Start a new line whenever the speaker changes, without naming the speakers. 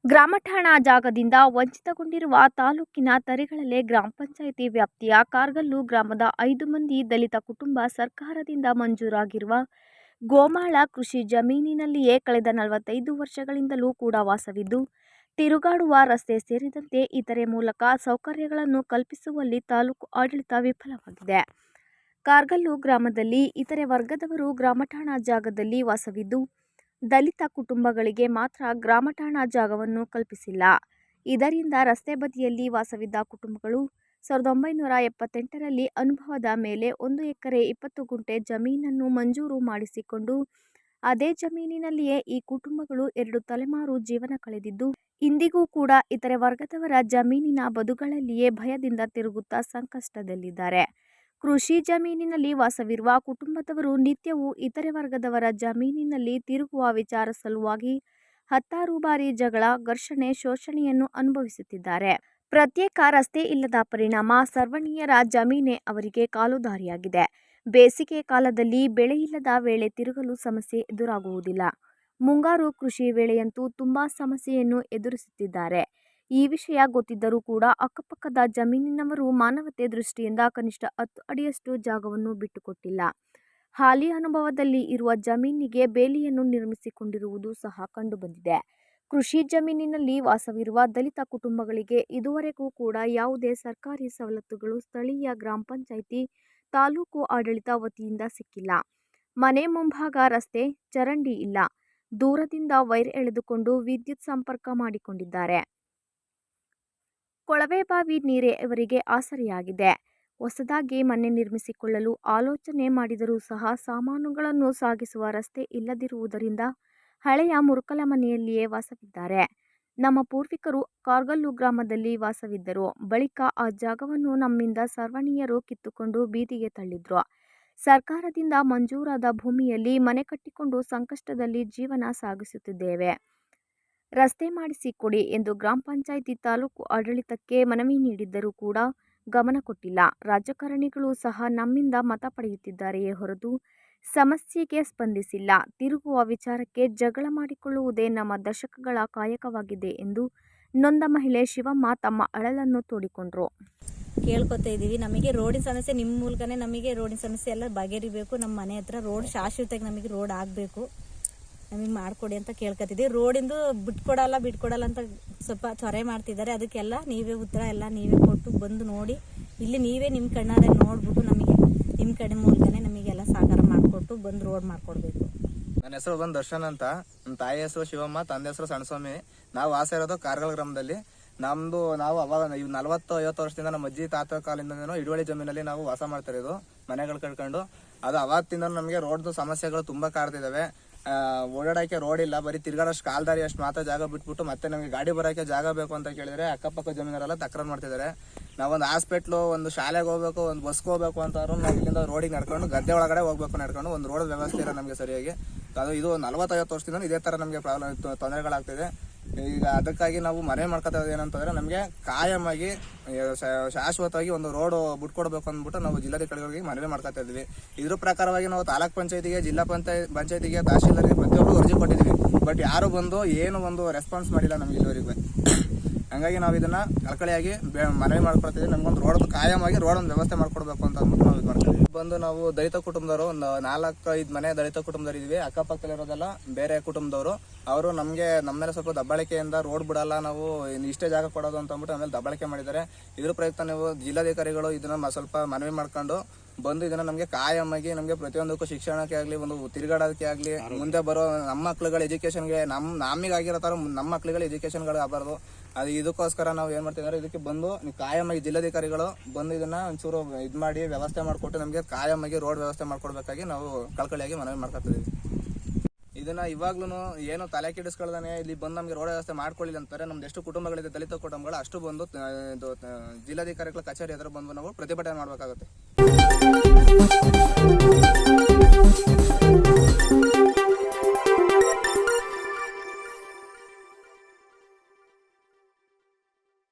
ಗ್ರಾಮ ಠಾಣಾ ಜಾಗದಿಂದ ವಂಚಿತಗೊಂಡಿರುವ ತಾಲೂಕಿನ ತರಿಗಳಲೆ ಗ್ರಾಮ ಪಂಚಾಯಿತಿ ವ್ಯಾಪ್ತಿಯ ಕಾರ್ಗಲ್ಲು ಗ್ರಾಮದ 5 ಮಂದಿ ದಲಿತ ಕುಟುಂಬ ಸರ್ಕಾರದಿಂದ ಮಂಜೂರಾಗಿರುವ ಗೋಮಾಳ ಕೃಷಿ ಜಮೀನಿನಲ್ಲಿಯೇ ಕಳೆದ 45 ವರ್ಷಗಳಿಂದಲೂ ಕೂಡ ವಾಸವಿದ್ದು, ತಿರುಗಾಡುವ ರಸ್ತೆ ಸೇರಿದಂತೆ ಇತರೆ ಮೂಲಕ ಸೌಕರ್ಯಗಳನ್ನು ಕಲ್ಪಿಸುವಲ್ಲಿ ತಾಲೂಕು ಆಡಳಿತ ವಿಫಲವಾಗಿದೆ. ಕಾರ್ಗಲ್ಲು ಗ್ರಾಮದಲ್ಲಿ ಇತರೆ ವರ್ಗದವರು ಗ್ರಾಮ ಠಾಣಾ ಜಾಗದಲ್ಲಿ ವಾಸವಿದ್ದು, ದಲಿತ ಕುಟುಂಬಗಳಿಗೆ ಮಾತ್ರ ಗ್ರಾಮ ಠಾಣಾ ಜಾಗವನ್ನು ಕಲ್ಪಿಸಿಲ್ಲ. ಇದರಿಂದ ರಸ್ತೆ ಬದಿಯಲ್ಲಿ ವಾಸವಿದ್ದ ಕುಟುಂಬಗಳು 1978ರಲ್ಲಿ ಅನುಭವದ ಮೇಲೆ 1 ಎಕರೆ 20 ಗುಂಟೆ ಜಮೀನನ್ನು ಮಂಜೂರು ಮಾಡಿಸಿಕೊಂಡು ಅದೇ ಜಮೀನಿನಲ್ಲಿಯೇ ಈ ಕುಟುಂಬಗಳು 2 ತಲೆಮಾರು ಜೀವನ ಕಳೆದಿದ್ದು, ಇಂದಿಗೂ ಕೂಡ ಇತರೆ ವರ್ಗದವರ ಜಮೀನಿನ ಬದುಗಳಲ್ಲಿಯೇ ಭಯದಿಂದ ತಿರುಗುತ್ತಾ ಸಂಕಷ್ಟದಲ್ಲಿದ್ದಾರೆ. ಕೃಷಿ ಜಮೀನಿನಲ್ಲಿ ವಾಸವಿರುವ ಕುಟುಂಬದವರು ನಿತ್ಯವೂ ಇತರೆ ವರ್ಗದವರ ಜಮೀನಿನಲ್ಲಿ ತಿರುಗುವ ವಿಚಾರ ಸಲುವಾಗಿ 10 ಬಾರಿ ಜಗಳ, ಘರ್ಷಣೆ, ಶೋಷಣೆಯನ್ನು ಅನುಭವಿಸುತ್ತಿದ್ದಾರೆ. ಪ್ರತ್ಯೇಕ ರಸ್ತೆ ಇಲ್ಲದ ಪರಿಣಾಮ ಸರ್ವರ್ಣೀಯರ ಜಮೀನೇ ಅವರಿಗೆ ಕಾಲುದಾರಿಯಾಗಿದೆ. ಬೇಸಿಗೆ ಕಾಲದಲ್ಲಿ ಬೆಳೆಯಿಲ್ಲದ ವೇಳೆ ತಿರುಗಲು ಸಮಸ್ಯೆ ಎದುರಾಗುವುದಿಲ್ಲ. ಮುಂಗಾರು ಕೃಷಿ ವೇಳೆಯಂತೂ ತುಂಬಾ ಸಮಸ್ಯೆಯನ್ನು ಎದುರಿಸುತ್ತಿದ್ದಾರೆ. ಈ ವಿಷಯ ಗೊತ್ತಿದ್ದರೂ ಕೂಡ ಅಕ್ಕಪಕ್ಕದ ಜಮೀನಿನವರು ಮಾನವತೆ ದೃಷ್ಟಿಯಿಂದ ಕನಿಷ್ಠ 10 ಅಡಿಯಷ್ಟು ಜಾಗವನ್ನು ಬಿಟ್ಟುಕೊಟ್ಟಿಲ್ಲ. ಹಾಲಿ ಅನುಭವದಲ್ಲಿ ಇರುವ ಜಮೀನಿಗೆ ಬೇಲಿಯನ್ನು ನಿರ್ಮಿಸಿಕೊಂಡಿರುವುದು ಸಹ ಕಂಡುಬಂದಿದೆ. ಕೃಷಿ ಜಮೀನಿನಲ್ಲಿ ವಾಸವಿರುವ ದಲಿತ ಕುಟುಂಬಗಳಿಗೆ ಇದುವರೆಗೂ ಕೂಡ ಯಾವುದೇ ಸರ್ಕಾರಿ ಸವಲತ್ತುಗಳು ಸ್ಥಳೀಯ ಗ್ರಾಮ ಪಂಚಾಯಿತಿ, ತಾಲೂಕು ಆಡಳಿತ ವತಿಯಿಂದ ಸಿಕ್ಕಿಲ್ಲ. ಮನೆ ಮುಂಭಾಗ ರಸ್ತೆ, ಚರಂಡಿ ಇಲ್ಲ. ದೂರದಿಂದ ವೈರ್ ಎಳೆದುಕೊಂಡು ವಿದ್ಯುತ್ ಸಂಪರ್ಕ ಮಾಡಿಕೊಂಡಿದ್ದಾರೆ. ಕೊಳವೆ ಬಾವಿ ನೀರೇ ಇವರಿಗೆ ಆಸರೆಯಾಗಿದೆ. ಹೊಸದಾಗಿ ಮನೆ ನಿರ್ಮಿಸಿಕೊಳ್ಳಲು ಆಲೋಚನೆ ಮಾಡಿದರೂ ಸಹ ಸಾಮಾನುಗಳನ್ನು ಸಾಗಿಸುವ ರಸ್ತೆ ಇಲ್ಲದಿರುವುದರಿಂದ ಹಳೆಯ ಮುರುಕಲ ಮನೆಯಲ್ಲಿಯೇ ವಾಸವಿದ್ದಾರೆ. ನಮ್ಮ ಪೂರ್ವಿಕರು ಕಾರ್ಗಲ್ಲು ಗ್ರಾಮದಲ್ಲಿ ವಾಸವಿದ್ದರು. ಬಳಿಕ ಆ ಜಾಗವನ್ನು ನಮ್ಮಿಂದ ಸರ್ವರ್ಣೀಯರು ಕಿತ್ತುಕೊಂಡು ಬೀದಿಗೆ ತಳ್ಳಿದ್ರು. ಸರ್ಕಾರದಿಂದ ಮಂಜೂರಾದ ಭೂಮಿಯಲ್ಲಿ ಮನೆ ಕಟ್ಟಿಕೊಂಡು ಸಂಕಷ್ಟದಲ್ಲಿ ಜೀವನ ಸಾಗಿಸುತ್ತಿದ್ದೇವೆ. ರಸ್ತೆ ಮಾಡಿಸಿ ಕೊಡಿ ಎಂದು ಗ್ರಾಮ ಪಂಚಾಯಿತಿ, ತಾಲೂಕು ಆಡಳಿತಕ್ಕೆ ಮನವಿ ನೀಡಿದ್ದರೂ ಕೂಡ ಗಮನ ಕೊಟ್ಟಿಲ್ಲ. ರಾಜಕಾರಣಿಗಳು ಸಹ ನಮ್ಮಿಂದ ಮತ ಪಡೆಯುತ್ತಿದ್ದಾರೆಯೇ ಹೊರತು ಸಮಸ್ಯೆಗೆ ಸ್ಪಂದಿಸಿಲ್ಲ. ತಿರುಗುವ ವಿಚಾರಕ್ಕೆ ಜಗಳ ಮಾಡಿಕೊಳ್ಳುವುದೇ ನಮ್ಮ ದಶಕಗಳ ಕಾಯಕವಾಗಿದೆ ಎಂದು ನೊಂದ ಮಹಿಳೆ ಶಿವಮ್ಮ ತಮ್ಮ ಅಳಲನ್ನು ತೋಡಿಕೊಂಡ್ರು.
ಕೇಳ್ಕೊತಾ ಇದ್ದೀವಿ, ನಮಗೆ ರೋಡಿನ ಸಮಸ್ಯೆ ನಿಮ್ಮ ಮೂಲಕನೇ ನಮಗೆ ರೋಡಿನ ಸಮಸ್ಯೆ ಎಲ್ಲ ಬಗೆಹರಿಬೇಕು. ನಮ್ಮ ಮನೆ ಹತ್ರ ರೋಡ್ ಶಾಶ್ವತವಾಗಿ ನಮಗೆ ರೋಡ್ ಆಗಬೇಕು, ನಮಗೆ ಮಾಡಿಕೊಡಿ ಅಂತ ಕೇಳ್ಕೊತಿದ್ದೀವಿ. ರೋಡಿಂದು ಬಿಟ್ಕೊಡಲ್ಲ ಅಂತ ಸ್ವಲ್ಪ ತ್ವರೆ ಮಾಡ್ತಿದ್ದಾರೆ. ಅದಕ್ಕೆಲ್ಲ ನೀವೇ ಉತ್ತರ ಎಲ್ಲ ನೀವೇ ಕೊಟ್ಟು ಬಂದು ನೋಡಿ, ಇಲ್ಲಿ ನೀವೇ ನಿಮ್ಮ ಕಣ್ಣಾರೆ ನೋಡ್ಬಿಟ್ಟು ನಮಗೆ ನಿಮ್ಮ ಕಡೆ ಮೂಲಕನೇ ನಮಗೆಲ್ಲ ಸಹಕಾರ ಮಾಡಿಕೊಟ್ಟು ಬಂದು ರೋಡ್ ಮಾಡಿಕೊಡ್ಬೇಕು.
ನನ್ನ ಹೆಸರು ಬಂದು ದರ್ಶನ್ ಅಂತ, ನಮ್ಮ ತಾಯಿ ಹೆಸರು ಶಿವಮ್ಮ, ತಂದೆ ಹೆಸರು ಸಣ್ಣಸ್ವಾಮಿ. ನಾವು ವಾಸ ಇರೋದು ಕಾರ್ಗಲ್ ಗ್ರಾಮದಲ್ಲಿ. ನಾವು ಅವಾಗ 40-50 ವರ್ಷದಿಂದ ನಮ್ಮ ಅಜ್ಜಿ ತಾತ ಕಾಲದಿಂದ ಹಿಡುವಳಿ ಜಮೀನಲ್ಲಿ ನಾವು ವಾಸ ಮಾಡ್ತಾ ಇರೋದು, ಮನೆಗಳು ಕಟ್ಕೊಂಡು. ಅದು ಅವತ್ತಿಂದ ನಮಗೆ ರೋಡ್ದು ಸಮಸ್ಯೆಗಳು ತುಂಬಾ ಕಾಡ್ತಿದ್ದಾವೆ. ಓಡಾಡಕ್ಕೆ ರೋಡ್ ಇಲ್ಲ, ಬರೀ ತಿರ್ಗಾಡೋಷ್ಟು ಕಾಲ್ದಾರಿ ಅಷ್ಟು ಮಾತ್ರ ಜಾಗ ಬಿಟ್ಬಿಟ್ಟು ಮತ್ತೆ ನಮಗೆ ಗಾಡಿ ಬರೋಕ್ಕೆ ಜಾಗ ಬೇಕು ಅಂತ ಕೇಳಿದ್ರೆ ಅಕ್ಕಪಕ್ಕ ಜಮೀನರೆಲ್ಲ ತಕರಾರು ಮಾಡ್ತಿದ್ದಾರೆ. ನಾವೊಂದು ಹಾಸ್ಪಿಟ್ಲು, ಒಂದು ಶಾಲೆಗೆ ಹೋಗ್ಬೇಕು, ಒಂದು ಬಸ್ಗೆ ಹೋಗ್ಬೇಕು ಅಂತಾದ್ರು ನಾವು ಇಲ್ಲಿಂದ ರೋಡಿಗೆ ನಡ್ಕೊಂಡು ಗದ್ದೆ ಒಳಗಡೆ ಹೋಗ್ಬೇಕು ನಡ್ಕೊಂಡು. ಒಂದು ರೋಡ್ ವ್ಯವಸ್ಥೆ ಇಲ್ಲ ನಮಗೆ ಸರಿಯಾಗಿ. ಇದು 40-50 ವರ್ಷದಿಂದ ಇದೇ ತರ ನಮಗೆ ತೊಂದರೆಗಳಾಗ್ತಿದೆ. ಈಗ ಅದಕ್ಕಾಗಿ ನಾವು ಮನೆ ಮಾಡ್ಕೊತಾ ಇರೋದು ಏನಂತಂದ್ರೆ, ನಮಗೆ ಕಾಯಮಾಗಿ ಶಾಶ್ವತವಾಗಿ ಒಂದು ರೋಡ್ ಬಿಟ್ಕೊಡ್ಬೇಕು ಅಂದ್ಬಿಟ್ಟು ನಾವು ಜಿಲ್ಲಾಧಿಕಾರಿಗಳಿಗೆ ಮನವಿ ಮಾಡ್ಕೊತಾ ಇದ್ವಿ. ಇದ್ರ ಪ್ರಕಾರವಾಗಿ ನಾವು ತಾಲೂಕ್ ಪಂಚಾಯತಿಗೆ, ಜಿಲ್ಲಾ ಪಂಚಾಯತಿಗೆ, ತಹಶೀಲ್ದಾರ್ಗೆ ಪ್ರತಿಯೊಬ್ಬರು ಅರ್ಜಿ ಕೊಟ್ಟಿದ್ವಿ. ಬಟ್ ಯಾರು ಬಂದು ಏನು ಒಂದು ರೆಸ್ಪಾನ್ಸ್ ಮಾಡಿಲ್ಲ ನಮ್ಗೆ ಇಲ್ಲಿವರೆಗೂ. ಹಂಗಾಗಿ ನಾವು ಇದನ್ನ ಕಳಕಳಿಯಾಗಿ ಮನವಿ ಮಾಡ್ಕೊಳ್ತಿದ್ವಿ. ನಮ್ಗೊಂದು ರೋಡ್ ಕಾಯಮಾಗಿ ರೋಡ್ ಒಂದು ವ್ಯವಸ್ಥೆ ಮಾಡ್ಕೊಡ್ಬೇಕು ಅಂತ ಅಂದ್ಬಿಟ್ಟು ನಾವು ಇದು ಮಾಡ್ತೀವಿ. ಬಂದು ನಾವು ದಲಿತ ಕುಟುಂಬದವರು ಒಂದು 4-5 ಮನೆ ದಲಿತ ಕುಟುಂಬದವರು ಇದೀವಿ. ಅಕ್ಕಪಕ್ಕದಲ್ಲಿರೋದೆಲ್ಲ ಬೇರೆ ಕುಟುಂಬದವರು. ಅವರು ನಮ್ಮ ಮೇಲೆ ಸ್ವಲ್ಪ ದಬ್ಬಾಳಿಕೆಯಿಂದ ರೋಡ್ ಬಿಡಲ್ಲ, ನಾವು ಇಷ್ಟೇ ಜಾಗ ಕೊಡೋದು ಅಂತ ಅಂದ್ಬಿಟ್ಟು ಆಮೇಲೆ ದಬ್ಬಾಳಿಕೆ ಮಾಡಿದ್ದಾರೆ. ಇದ್ರ ಪ್ರಯುಕ್ತ ನೀವು ಜಿಲ್ಲಾಧಿಕಾರಿಗಳು ಇದನ್ನ ಸ್ವಲ್ಪ ಮನವಿ ಮಾಡ್ಕೊಂಡು ಬಂದು ಇದನ್ನ ನಮಗೆ ಕಾಯಮಾಗಿ ನಮಗೆ ಪ್ರತಿಯೊಂದಕ್ಕೂ ಶಿಕ್ಷಣಕ್ಕೆ ಆಗ್ಲಿ, ಒಂದು ತಿರುಗಾಡೋದಕ್ಕೆ ಆಗ್ಲಿ, ಮುಂದೆ ಬರೋ ನಮ್ಮ ಮಕ್ಳುಗಳ ಎಜುಕೇಶನ್ಗೆ ನಮಗೆ ಆಗಿರೋ ತರ ನಮ್ಮ ಮಕ್ಳುಗಳ ಎಜುಕೇಶನ್ಗಳು ಆಗಬಾರ್ದು. ಅದು ಇದಕ್ಕೋಸ್ಕರ ನಾವು ಏನ್ ಮಾಡ್ತಿದ್ದಾರೆ, ಇದಕ್ಕೆ ಬಂದು ಕಾಯಮಾಗಿ ಜಿಲ್ಲಾಧಿಕಾರಿಗಳು ಬಂದು ಇದನ್ನ ಒಂಚೂರು ಇದು ಮಾಡಿ ವ್ಯವಸ್ಥೆ ಮಾಡಿಕೊಟ್ಟು ನಮಗೆ ಕಾಯಮಾಗಿ ರೋಡ್ ವ್ಯವಸ್ಥೆ ಮಾಡ್ಕೊಡ್ಬೇಕಾಗಿ ನಾವು ಕಳಕಳಿಯಾಗಿ ಮನವಿ ಮಾಡ್ಕೊತಿದ್ದೀವಿ. ಇದನ್ನ ಇವಾಗ್ಲೂ ಏನು ತಲೆ ಕೆಡಿಸ್ಕೊಳ್ದಾನೆ ಇಲ್ಲಿ ಬಂದು ನಮಗೆ ರೋಡ್ ವ್ಯವಸ್ಥೆ ಮಾಡ್ಕೊಳ್ಳಿಲ್ಲ ಅಂತಾರೆ. ನಮ್ದು ಎಷ್ಟು ಕುಟುಂಬಗಳಿದೆ ದಲಿತ ಕುಟುಂಬಗಳು, ಅಷ್ಟು ಬಂದು ಜಿಲ್ಲಾಧಿಕಾರಿಗಳ ಕಚೇರಿ ಹತ್ರ ಬಂದು ನಾವು ಪ್ರತಿಭಟನೆ ಮಾಡ್ಬೇಕಾಗುತ್ತೆ.